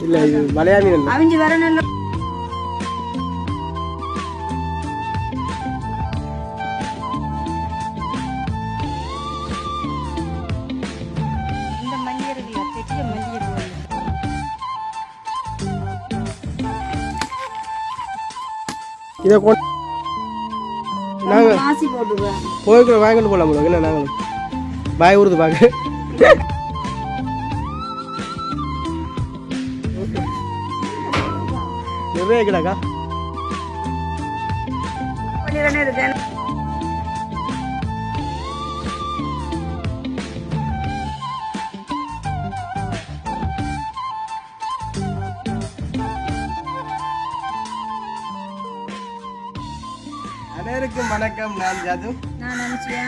இல்ல இது மலையாளி அவிஞ்சு வர நல்ல இந்த மஞ்சள் இருக்குல்ல பெரிய மஞ்சள் இதை நாங்கள் மாசி போட்டுருவேன் போய்க்குள்ள வாங்கிட்டு போகலாம் முடியும் என்ன நாங்களும் பாய் ஊருது பார்க்க நிறைய கிடாக்கா இருக்கேன் அனைவருக்கும் வணக்கம். நான் ஜது. நான் நினைச்சியா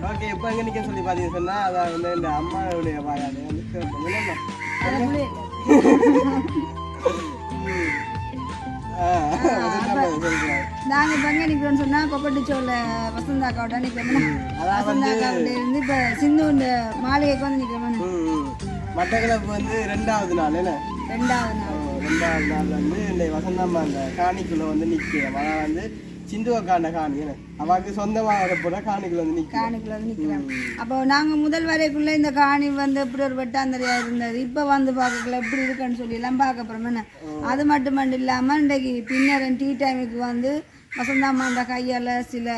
ஓகே, இப்போ எங்கே நிற்க சொல்லி பார்த்தீங்கன்னு சொன்னால் அதான் வந்து இந்த அம்மாவுடைய வாயாலே வந்து நாங்க இப்ப எங்க நிக்கிறோம்னு சொன்னா கொப்பட்டிச்சோல வசந்தா அக்காவோட நிக்கிறோம். வசந்தா அக்காவோட இருந்து இப்ப சிந்து இந்த மாளிகைக்கு வந்து நிக்கிறோம். மட்டக்களப்பு வந்து ரெண்டாவது நாள் வந்து இந்த வசந்தம்மா அந்த காணிக்குள்ள வந்து நிற்கிறேன். ஆனால் வந்து சிந்துவக்காண்ட காணி அவாக்கு சொந்தமாக வரப்போட காணிக்குள்ள வந்து நிற்கிறோம். அப்போ நாங்க முதல் வரைக்குள்ள இந்த காணி வந்து எப்படி ஒரு வெட்டாந்தரையா இருந்தது. இப்ப வந்து பார்க்கல எப்படி இருக்குன்னு சொல்லி எல்லாம் பார்க்க போறோம். அது மட்டும் இல்லாம இன்றைக்கு பின்னர் டீ டைமுக்கு வந்து வசந்தாம்மா அந்த கையால சில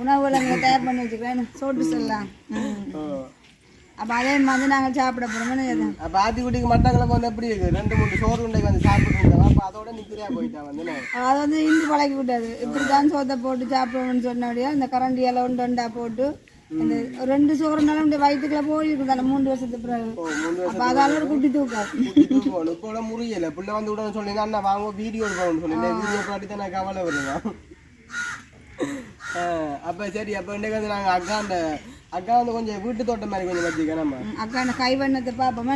உணவுகளை தயார் பண்ணி வச்சுக்கிறேன். சோட்டு சொல்லலாம். அப்போ அதே மாதிரி நாங்கள் சாப்பிட போகிறோம். அப்போ ஆத்திக்குட்டிக்கு மட்டங்களுக்கு வந்து எப்படி இருக்குது? 2-3 சோறு உண்டைக்கு வந்து சாப்பிட்டுருந்தோம். அப்போ அதோட நிற்கிறியா போயிட்டான் வந்து அது வந்து இந்து பழக்கி விட்டாது. இப்படி தான் சோத்தை போட்டு சாப்பிடுவோம்னு சொன்னபடியா இந்த கரண்டியால் ஒண்டா போட்டு இந்த 2 சோறுனாலும் இந்த வயிற்றுக்குள்ள போயிருக்குது. அந்த 3 வருஷத்துக்கு பிறகு அப்போ அதால ஒரு குட்டி தூக்கம் இப்போ முறியலை. பிள்ளை வந்து விட சொல்லி அண்ணா வாங்க வீடியோ எடுக்கணும்னு சொல்லி வீடியோ காட்டி தான் நான் கவலை வருவேன். அப்போ சரி, அப்போ இன்றைக்கு வந்து நாங்கள் அக்கா வந்து கொஞ்சம் வீட்டு தோட்டம் மாதிரி கொஞ்சம் வச்சுக்க நம்ம அக்கா அந்த கைவண்ணத்தை பார்ப்போம்.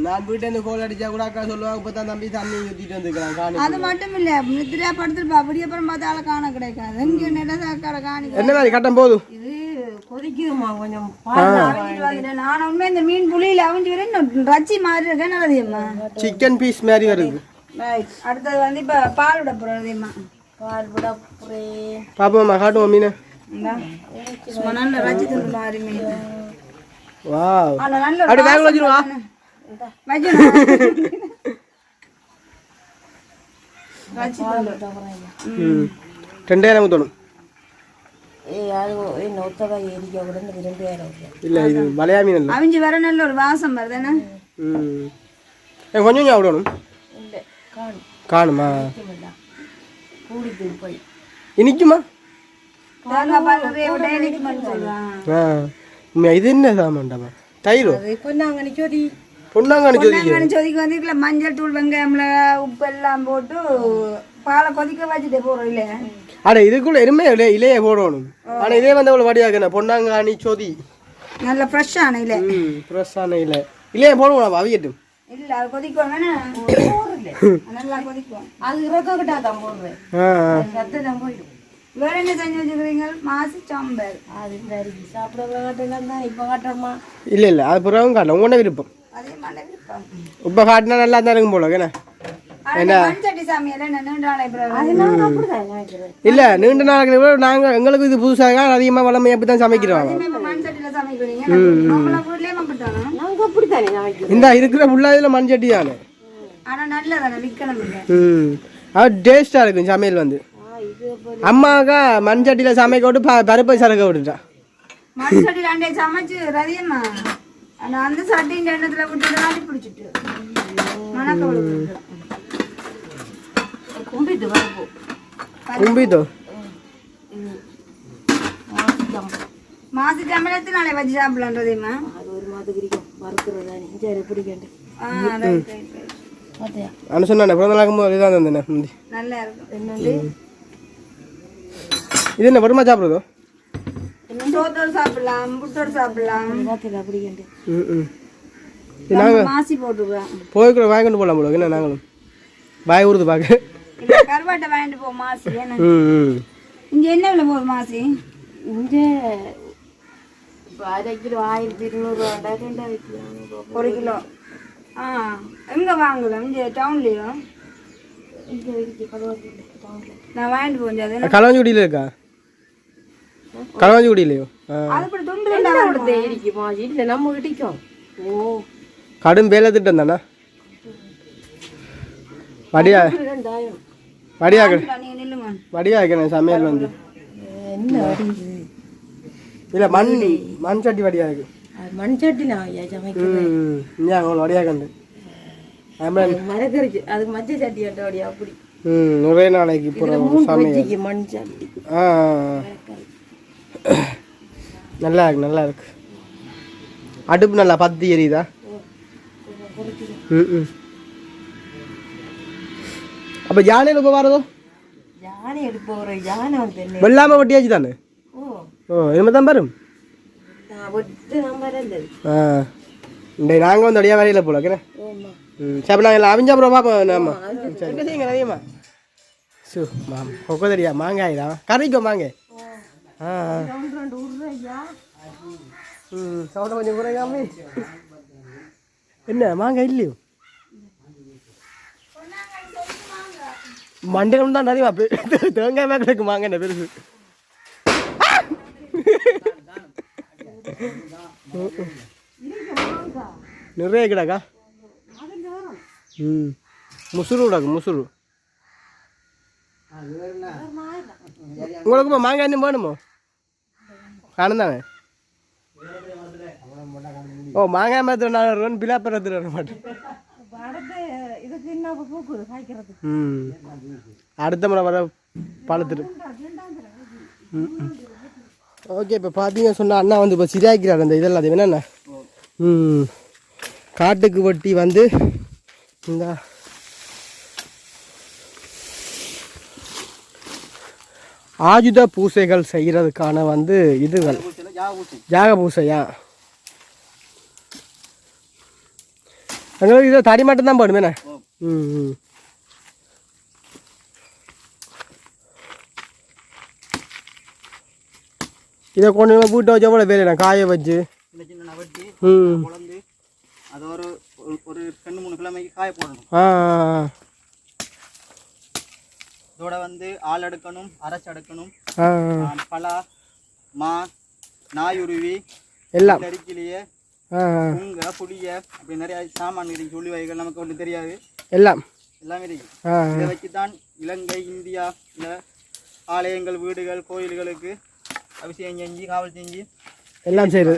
நான் வீட்டேருந்து கோல் அடிச்சா கூட அக்கா சொல்லுவாங்க இப்போ தான் தம்பி தண்ணி ஊற்றிட்டு வந்துருக்கலாம். அது மட்டும் இல்லை, நித்திரியா படுத்துருப்பா. அப்படியே அப்புறம் பார்த்தா ஆளை காண கிடைக்காது. எங்கே நேரம் அக்காவை காணி என்ன மாதிரி கட்டம் போதும். இது கொதிக்குதுமா கொஞ்சம். நான் உண்மை இந்த மீன் புளியில் அவிஞ்சு வரேன் ரச்சி மாதிரி இருக்கேன். நல்லதுமா சிக்கன் பீஸ் மாதிரி வருது. அடுத்தது வந்து இப்போ பால் விட போகிறதுமா. பால் விட போகிறேன். பாப்போம்மா காட்டுவோம் மீன். அவிஞ்சு வர நல்ல ஒரு வாசம் வருதுன்னா கொஞ்சம் விடணும். காணுமா இனிக்குமா? இது என்ன சாமான்டாமா? தயிரோ பொன்னாங்கண்ணி சொதிக்கு வந்து மஞ்சள் தூள் வெங்காயம்ல உப்பு எல்லாம் போட்டு பாலை கொதிக்க வச்சுட்டு போறோம் இல்லையா? ஆனா இதுக்குள்ள எருமை இலைய போடணும். ஆனா இதே வந்து அவ்வளவு வடியாக்க பொன்னாங்கண்ணி சொதி நல்ல ஃப்ரெஷ்ஷான இலை. ஃப்ரெஷ்ஷான இலைய போடுவோம் அவியட்டும். இல்ல அது கொதிக்கணும். நல்லா கொதிக்கும். அது இறக்கிட்டா தான் போடுறேன். சத்து தான் போயிடும். வேற என்ன செஞ்சு வச்சுக்கிறீங்க? மாசி சாம்பார். அது சாப்பிட காட்டலாம். இப்போ காட்டுறோமா? இல்லை இல்லை, அது பிறகும் காட்டலாம். உங்களோட விருப்பம். அதே மாதிரி விருப்பம். இப்போ காட்டினா நல்லா தான் இருக்கும் போல. என்ன இல்ல நீண்ட நாளைக்கு நாங்கள் எங்களுக்கு இது புதுசாக அதிகமாக வளமையை அப்படி தான் சமைக்கிறோம். இந்த இருக்கிற ஃபுல்லாக மண் சட்டி தானே. அது டேஸ்டாக இருக்கும் சமையல் வந்து. அம்மாக்கா மண் சட்டியில் சமைக்க விட்டு பருப்பை சரக்க விட்டுட்டா. மண் சட்டி சமைச்சு ரதியம்மா அந்த சட்டியின் எண்ணத்தில் விட்டு பிடிச்சிட்டு கும்பிட்டு மாசி சம்பளத்தினாலே வச்சு சாப்பிடலான்றதுமா. அது ஒரு மாதிரி வறுக்கிறது பிடிக்கண்டு சொன்ன பிறந்த நாள் இதான் தந்தேன். நல்லா இருக்கும். இது என்ன வருமா சாப்பிடுறதோ? சாப்பிடலாம், புட்டோடு சாப்பிடலாம். நாங்கள் மாசி போட்டுருவோம். போய்க்குள்ள வாங்கிட்டு போகலாம் போல. என்ன நாங்களும் பாய் ஊருது பார்க்க இல்ல கருவாட்டை வாங்கிட்டு போ மாசி என்ன இங்க என்ன விலை போகுது மாசி இங்க அரை கிலோ 1200 1 கிலோ எங்க வாங்கலாம் இங்க டவுன்லயோ இங்க இருக்கு நான் வாங்கிட்டு போஞ்சது களவாஞ்சிக்குடியில இருக்கா களவாஞ்சிக்குடியிலையோ அது கூட துண்டு கொடுத்தே இருக்குமா இல்ல நம்ம கிட்டிக்கும் கடும் வேலை திட்டம் தானே வடியா 2000 வடியா நீங்க நில்லுங்க வடியா வைக்கணும் சமையல் வந்து என்ன வடிது இல்லை மண் சட்டி வடியா இருக்கு மண் சட்டில சமைக்கிறேன் இங்கே அவங்க வடியா கண்டு மரக்கறிக்கு அது மஞ்சள் சட்டி வடியா அப்படி நிறைய நாளைக்கு போகிறோம் சமையல் மண் சட்டி நல்லா இருக்கு நல்லா இருக்கு அடுப்பு நல்லா பத்தி எரியுதா அப்போ யானையில் இப்போ வரதோ யானை எடுப்ப ஒரு யானை வந்து வெள்ளாமல் வெட்டியாச்சு தானே இனிமே தான் வரும் இந்த நாங்கள் வந்து அடியா வேலையில் போல ஓகே சரி நாங்கள் அவிஞ்சா அப்புறம் பார்ப்போம் ஆமாம் சரி செய்யுங்க அதிகமா கொக்கோ தெரியா மாங்காயிடா கறிக்கோ மாங்க சவுண்ட கொஞ்சம் குறையாமே என்ன மாங்காய் இல்லையோ மண்டையில் தான் நிறைய தேங்காய் மேற்கு மாங்க என்ன பெருசு நிறைய கிடாக்கா முசுறு விடாக்கு முசுறு உங்களுக்கு மாங்காய் இன்னும் வேணுமோ காணும் தானே ஓ மாங்காய் மரத்தில் 4 பிலாப்பர் எடுத்துட்டு வர மாட்டேன் அடுத்த முறை வர பழத்துட்டு ஓகே இப்போ பார்த்தீங்க சொன்னால் அண்ணா வந்து இப்போ சிரியாக்கிறார் அந்த இதெல்லாம் அது என்னென்ன காட்டுக்கு வெட்டி வந்து இந்த ஆயுத பூசைகள் செய்கிறதுக்கான வந்து இதுகள் யாக பூசையா எங்களுக்கு இதை தடி மட்டும்தான் போடுமேண்ணே இதை கொண்டு வீட்டை வச்சு எவ்வளோ வேலை காய வச்சு அது ஒரு 2-3 கிழமைக்கு காய போடணும் இதோட வந்து ஆள் எடுக்கணும் அரைச்சு எடுக்கணும் பலா மா நாயுருவி எல்லாம் அரிக்கிலேயே உங்க புளிய அப்படி நிறைய சாமான் இருக்கு சொல்லி வகைகள் நமக்கு ஒன்றும் தெரியாது எல்லாமே இருக்கு இதை வச்சுதான் இலங்கை இந்தியா ஆலயங்கள் வீடுகள் கோயில்களுக்கு அபிஷேகம் செஞ்சு காவல் செஞ்சு எல்லாம் செய்யுது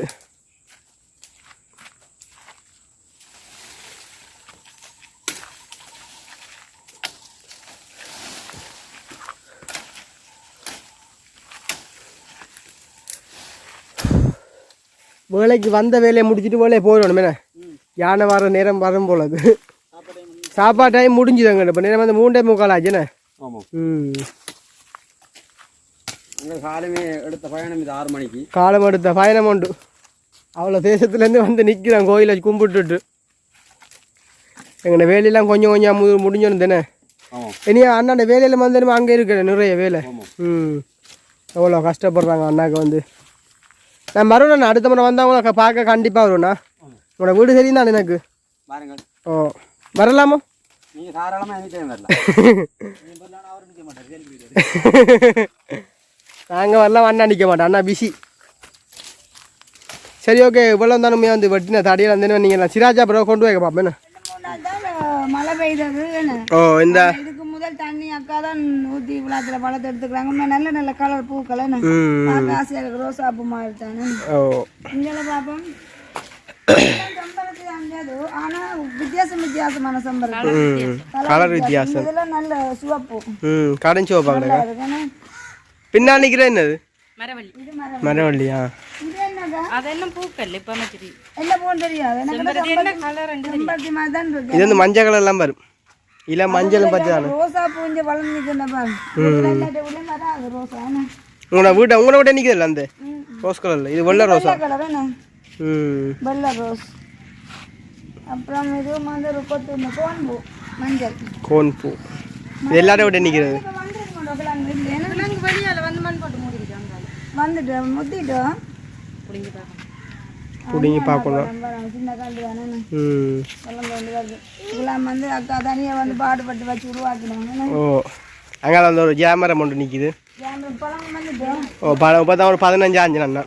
வேலைக்கு வந்த வேலையை முடிச்சுட்டு வேலையை போயிடணும் என்ன யானை வர நேரம் வரும் போல அது சாப்பாடு டைம் முடிஞ்சுதாங்க இப்போ நேரம் வந்து 3:45 ஆச்சுண்ணே காலமே எடுத்த பயணம் இது 6 மணிக்கு காலம் எடுத்த பயணம் உண்டு அவ்வளோ தேசத்துலேருந்து வந்து நிற்கிறான் கோயிலை கும்பிட்டுட்டு எங்கள்ட வேலையெல்லாம் கொஞ்சம் கொஞ்சம் முடிஞ்சிருந்தேனே இனியா அண்ணாண்ட வேலையில் வந்து அங்கே இருக்கிறேன் நிறைய வேலை எவ்வளோ கஷ்டப்படுறாங்க அண்ணாக்கு வந்து நான் வருவேண்ணா அடுத்த முறை வந்தவங்கள பார்க்க கண்டிப்பாக வருவேண்ணா உங்களோட வீடு சரியும் தான் எனக்கு பாருங்கள் ஓ வரலாமா நீங்கள் தாராளமாக எனி வரலாம் நாங்கள் வரலாம் அண்ணா நிற்க மாட்டோம் அண்ணா பிஸி சரி ஓகே இவ்வளோ தானுமே வந்து வெட்டின தடியில் வந்து நீங்கள் சிராஜா ப்ரோ கொண்டு வைக்க பார்ப்பேண்ணே மழை பெய்தது ஓ இந்த இதுக்கு முதல் தண்ணி அக்கா தான் ஊற்றி விழாத்துல பழத்தை எடுத்துக்கிறாங்க நல்ல நல்ல கலர் பூக்களை ஆசையாக இருக்கு ரோசா பூ மாதிரி தானே இங்கே பார்ப்போம் சம்பரத்து அங்கேயாது ஆனா வித்தியாசமான சம்பரம் கலர் வித்தியாசம் இதெல்லாம் நல்ல சிவப்பு கடன் சிவப்பாங்க பின்னால் நிற்கிறேன் என்னது மரவள்ளியா அதெல்லாம் பூக்கள் இப்ப மாதிரி என்ன பூன்னு தெரியாது இது வந்து மஞ்சள் கலர் எல்லாம் வரும் இல்ல மஞ்சளும் பச்சை தானே ரோசா பூஞ்ச வளர்ந்துக்குன்னு பாரு ரோசா உங்களோட வீட்டை நிற்கிறதில்ல அந்த ரோஸ் கலர்ல இது வெள்ளை ரோஸா கலர் என்ன வெள்ளை ரோஸ் அப்புறம் இது வந்து கோன் பூ மஞ்சள் கோன் பூ இது எல்லாரும் விட்டு நிற்கிறது. இப்போ வந்துட்டு ஏன்னா நாங்கள் வெளியால் வந்து மண் போட்டு மூடிக்கிட்டோம் வந்துட்டு முத்திட்டோம் பிடிங்கி பார்க்கணும். பிடிங்கி பார்க்கலாம். சின்ன காண்டு தானே ம். வெள்ளம் கொண்டு வருது இதெல்லாம் வந்து அக்கா தனியாக வந்து பாடுபட்டு வச்சு உருவாக்கினாங்க. ஓ அங்கே அந்த ஒரு ஜாமரம் ஒன்று நிற்கிது. பழம் வந்துட்டோம் ஓ பார்த்தா ஒரு 15 ஆஞ்சு அண்ணா.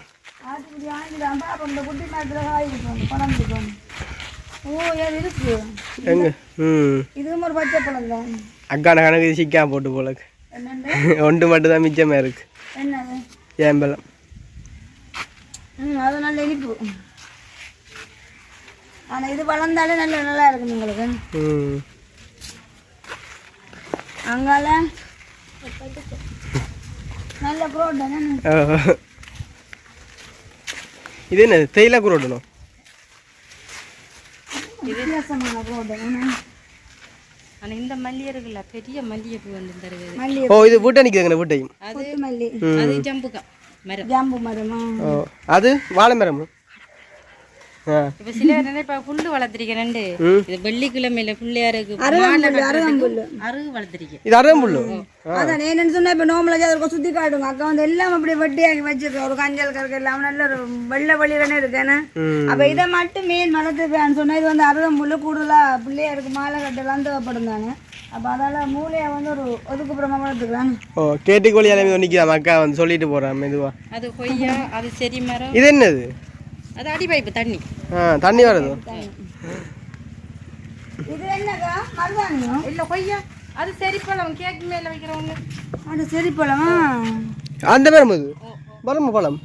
ஆட்டுக்குடி ஆங்கிதான் பாப்போம் இந்த குட்டி மரத்தில் காய் இருக்கும் பழம் இருக்கும். ஓ ஏது இருக்கு எங்கே? ம். இதுவும் ஒரு பச்சை பழம் தான். அக்கான கணக்கு இது சிக்காம போட்டு போலக்கு. என்னண்டு ஒன்று மட்டும் தான் மிச்சமாக இருக்கு. என்னது ஏம்பலம். அது நல்ல இனிப்பு. ஆனால் இது வளர்ந்தாலே நல்லா இருக்கும் உங்களுக்கு. ம். அங்கால நல்ல புரோட்டா. இது என்ன தேயிலை குரோட்டணும்? வித்தியாசமான புரோட்டா. ஆனால் இந்த மல்லிகை இருக்குல்ல பெரிய மல்லிகைப்பூ வந்து தருவது. மல்லி ஓ இது வீட்டை நிற்குதுங்க வீட்டையும். கொத்து மல்லி அது ஜம்புக்கா மரம். ஜாம்பு மரமா. ஓ அது வாழை மரம். ஆ இப்போ சில பேர் இப்போ புல்லு வளர்த்துருக்கேன். இது வெள்ளிக்கிழமையில பிள்ளையாருக்கு அருகம்புல்லு அருகு வளர்த்துருக்கேன். இது அருகம்புல்லு. அதான் என்னன்னு சொன்னா இப்போ நோம்பலாஜி அதை சுற்றி காட்டுங்க. அக்கா வந்து எல்லாம் அப்படி வெட்டியாக்கி வச்சிருக்கேன். ஒரு கஞ்சல் கருக்கு எல்லாம் நல்ல ஒரு வெள்ளை வழியிலனே இருக்கேன்னு. அப்போ இதை மட்டும் மீன் வளர்த்துருப்பேன்னு சொன்னா இது வந்து அருகம்புல்லு கூடுதலாக பிள்ளையாருக்கு மாலை கட்டெல்லாம் தேவைப்படும் தானே. அப்போ அதால் மூளையை வந்து ஒரு ஒதுக்குப்புறமா வளர்த்துக்கலாம். ஓ கேட்டுக்கோழி எல்லாமே நிற்கிறான் அக்கா வந்து சொல்லிட்டு போகிறேன் மெதுவா. அது கொய்யா அது செடி மரம். இது என்னது? அது அடிப்பைப்பு தண்ணி. ஆ தண்ணி வருது. இது என்னக்கா மருதாணியும் இல்லை கொய்யா அது செரிப்பழம் கேக் மேலே வைக்கிறவங்க. அது சரி பழமா அந்த மரம் அது பழம் பழம்.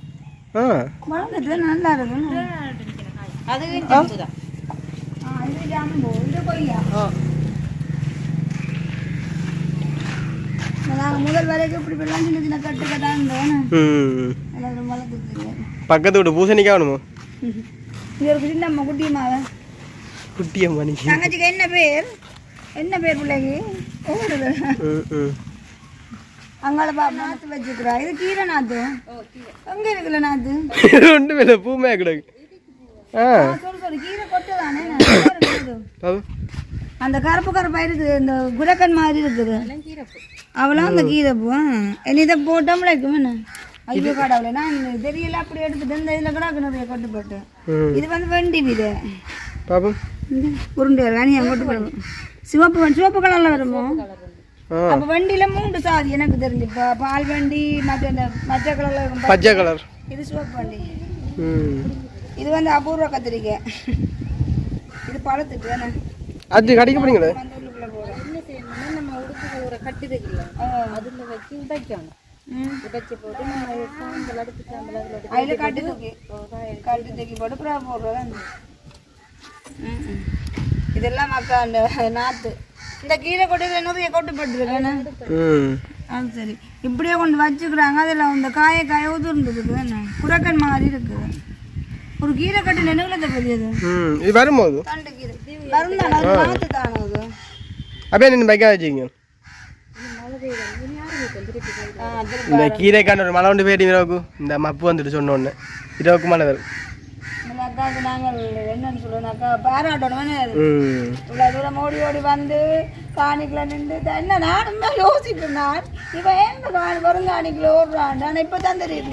ஆ வளர்ந்துட்டு நல்லா இருக்கும். அது ஜம்பு தான். இது ஜாம்பு இது கொய்யா. நாங்கள் முதல் வரைக்கும் இப்படி இப்படிலாம் சின்ன சின்ன கட்டு கட்டாக இருந்தோம். ம். எல்லாரும் வளர்த்துட்டு பக்கத்து வீட்டு பூசணிக்காய் வேணுமோ? இது ஒரு சின்ன குட்டியம்மாவை குட்டியம்மா நீ. தங்கச்சிக்கு என்ன பேர் பிள்ளைக்கு ஓடுது. ம் ம். அங்கால நாற்று வச்சுக்கிறா. இது கீரை நாற்று. எங்கே இருக்குல்ல நாற்று? ஒன்றும் இல்லை பூமே கிடக்கு. ஆ சொல்லு கீரை கொட்டு தானே. பாபு அந்த கருப்பாக இருக்குது இந்த குலக்கன் மாதிரி இருக்குது. அவளாம் அந்த கீரை பூ என்ன இதை போட்டோம்ல இருக்கும் என்ன. ஐயோ கடவுளே நான் தெரியல அப்படி எடுத்துட்டு இந்த இதில் கூட நிறைய கொட்டு போட்டு. இது வந்து வண்டி வீடு பாபு உருண்டை ராணி கொட்டு போடுவோம். சிவப்பு கலரில் வருமோ? அப்போ வண்டியில் 3 சாதி எனக்கு தெரிஞ்சு. இப்போ பால் வண்டி மற்ற கலரில் இருக்கும் பச்சை கலர். இது சிவப்பு வண்டி. ம். இது வந்து அபூர்வ கத்திரிக்காய். இது பழத்துக்கு தானே அது கடிக்க போறீங்களே. வந்து உள்ளுக்குள்ளே போகிறோம். என்ன செய்யணும்னா நம்ம உடுப்புக்கு ஒரு கட்டு தைக்கலாம். அதில் வச்சு உடைக்கணும். உடைச்சி போட்டு நம்ம சாம்பல் அடுப்பு சாம்பல் அதில் அதில் கட்டு தூக்கி போட்டு அப்புறம் போடுறதா. இதெல்லாம் மக்கா அந்த நாற்று. இந்த கீரை கொட்டையில் நிறைய கொட்டுப்பட்டுருக்கேண்ணே. அது சரி இப்படியே கொண்டு வச்சுக்கிறாங்க. அதில் இந்த காய உதிர்ந்துருக்குது என்ன குரக்கன் மாதிரி இருக்குது. ஒரு கீரை கட்டு நினைவுல பெரியது. இது வரும்போது தண்டு கீரை வருந்தானே அது நாற்று தானே அது. அப்படியே நின்று பைக்கா வச்சுக்கிங்க. இந்த கீரைக்கான ஒரு மழை கொண்டு போயிட்டு இரவுக்கு இந்த மப்பு வந்துட்டு சொன்ன உடனே இரவுக்கு மழை வரும். அக்காவுக்கு நாங்கள் என்னன்னு சொல்லுவோம்னாக்கா பாராட்டணும். இவ்வளோ தூரம் ஓடி வந்து காணிக்குள்ள நின்று என்ன நானும் தான் யோசிப்பேன். நான் இவன் ஏன் காணி வரும் காணிக்குள்ள ஓடுறான். நான் இப்போ தான் தெரியுது.